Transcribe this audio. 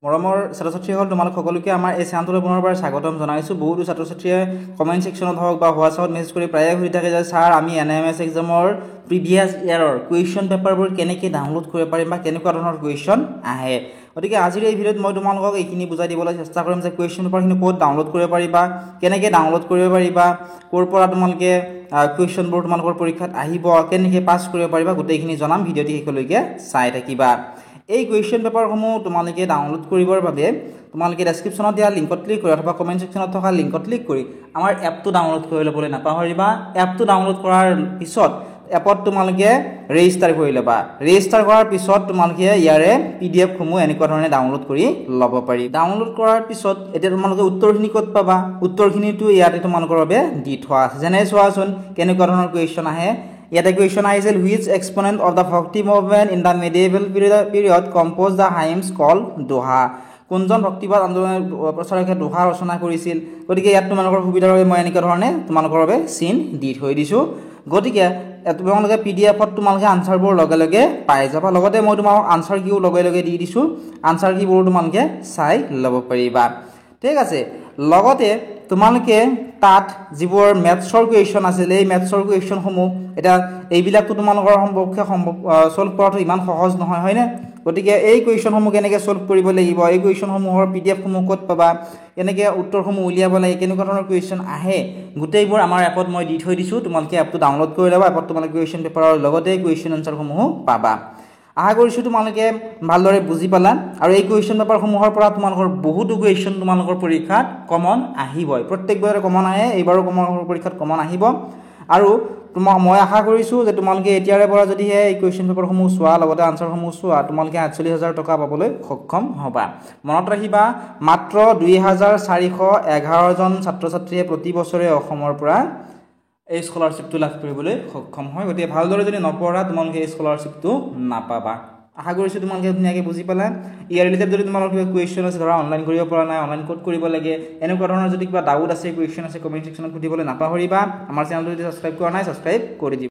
মৰমৰ ছাত্ৰ-ছাত্ৰীসকল তোমালোক সকলোকে আমাৰ এই চেনেলটোলৈ পুনৰবাৰ স্বাগতম জনাইছোঁ। বহুতো ছাত্ৰ-ছাত্ৰীয়ে কমেণ্ট ছেকশ্যনত হওক বা হোৱাটছআপত মেছেজ কৰি প্ৰায়ে সুধি থাকে যে ছাৰ আমি NMS এক্সামৰ প্ৰিভিয়াছ ইয়াৰৰ কুৱেশ্যন পেপাৰবোৰ কেনেকৈ ডাউনলোড কৰিব পাৰিম বা কেনেকুৱা ধৰণৰ কুৱেশ্যন আহে। গতিকে আজিৰ এই ভিডিঅ'ত মই তোমালোকক এইখিনি বুজাই দিবলৈ চেষ্টা কৰিম যে কুৱেশ্যন পেপাৰখিনি ক'ত ডাউনলোড কৰিব পাৰিবা, কেনেকৈ ডাউনলোড কৰিব পাৰিবা, ক'ৰ পৰা তোমালোকে কুৱেশ্যনবোৰ তোমালোকৰ পৰীক্ষাত আহিব, কেনেকৈ পাছ কৰিব পাৰিবা, গোটেইখিনি জনাম। ভিডিঅ'টি শেষলৈকে চাই থাকিবা। এই কুৱেশ্যন পেপাৰসমূহ তোমালোকে ডাউনলোড কৰিবৰ বাবে তোমালোকে ডেছক্ৰিপশ্যনত দিয়া লিংকত ক্লিক কৰি অথবা কমেণ্ট ছেকশ্যনত থকা লিংকত ক্লিক কৰি আমাৰ এপটো ডাউনলোড কৰি ল'বলৈ নাপাহৰিবা। এপটো ডাউনলোড কৰাৰ পিছত এপত তোমালোকে ৰেজিষ্টাৰ কৰি ল'বা। ৰেজিষ্টাৰ কৰাৰ পিছত তোমালোকে ইয়াৰে PDF-সমূহ এনেকুৱা ধৰণে ডাউনলোড কৰি ল'ব পাৰি। ডাউনলোড কৰাৰ পিছত এতিয়া তোমালোকে উত্তৰখিনি ক'ত পাবা? উত্তৰখিনিতো ইয়াতে তোমালোকৰ বাবে দি থোৱা আছে। যেনে চোৱাচোন কেনেকুৱা ধৰণৰ কুৱেশ্যন আহে। ইয়াতে কুৱেশ্যন আহিছিল which exponent of the Bhakti movement in the medieval period composed the hymns called doha. কোনজন ভক্তিবাদ আন্দোলনৰ প্ৰচাৰকে দোহা ৰচনা কৰিছিল? গতিকে ইয়াত তোমালোকৰ সুবিধাৰ বাবে মই এনেকুৱা ধৰণে তোমালোকৰ বাবে চিন দি থৈ দিছোঁ। গতিকে তোমালোকে PDF-ত তোমালোকে আনচাৰবোৰ লগে লগে পাই যাবা। লগতে মই তোমালোকক আনচাৰ কিও লগে লগে দি দিছোঁ। আনচাৰ কিবোৰ তোমালোকে চাই ল'ব পাৰিবা। ঠিক আছে। লগতে তোমালোকে তাত যিবোৰ মেথছৰ কুৱেশ্যন আছিল এই মেথছৰ কুৱেশ্যনসমূহ এতিয়া এইবিলাকতো তোমালোকৰ সম্পৰ্কে ছল্ভ কৰাটো ইমান সহজ নহয়, হয়নে? গতিকে এই কুৱেশ্যনসমূহ কেনেকৈ ছল্ভ কৰিব লাগিব, এই কুৱেশ্যনসমূহৰ PDF-সমূহ ক'ত পাবা, কেনেকৈ উত্তৰসমূহ উলিয়াব লাগে, কেনেকুৱা ধৰণৰ কুৱেশ্যন আহে, গোটেইবোৰ আমাৰ এপত মই দি থৈ দিছোঁ। তোমালোকে এপটো ডাউনলোড কৰি ল'বা। এপত তোমালোকে কুৱেশ্যন পেপাৰৰ লগতে কুৱেশ্যন আনচাৰসমূহো পাবা। আশা কৰিছোঁ তোমালোকে ভালদৰে বুজি পালা আৰু এই কুৱেশ্যন পেপাৰসমূহৰ পৰা তোমালোকৰ বহুতো কুৱেশ্যন তোমালোকৰ পৰীক্ষাত কমন আহিবই। প্ৰত্যেকবাৰে কমন আহে, এইবাৰো তোমালোকৰ পৰীক্ষাত কমন আহিব। আৰু মই আশা কৰিছোঁ যে তোমালোকে এতিয়াৰে পৰা যদিহে এই কুৱেশ্যন পেপাৰসমূহ চোৱা লগতে আনচাৰসমূহ চোৱা তোমালোকে 48,000 টকা পাবলৈ সক্ষম হ'বা। মনত ৰাখিবা মাত্ৰ 2,411জন ছাত্ৰ ছাত্ৰীয়ে প্ৰতি বছৰে অসমৰ পৰা এই স্কলাৰশ্বিপটো লাভ কৰিবলৈ সক্ষম হয়। গতিকে ভালদৰে যদি নপঢ়া তোমালোকে এই স্কলাৰশ্বিপটো নাপাবা। আশা কৰিছোঁ তোমালোকে ধুনীয়াকৈ বুজি পালা। ইয়াৰ ৰিলেটেড যদি তোমালোকৰ কিবা কুৱেশ্যন আছে, ধৰা অনলাইন কৰিব পৰা নাই, অনলাইন ক'ত কৰিব লাগে, এনেকুৱা ধৰণৰ যদি কিবা ডাউট আছে, কুৱেশ্যন আছে, কমেণ্ট ছেকশ্যনত সুধিবলৈ নাপাহৰিবা। আমাৰ চেনেলটো যদি ছাবস্ক্ৰাইব কৰা নাই ছাবস্ক্ৰাইব কৰি দিবা।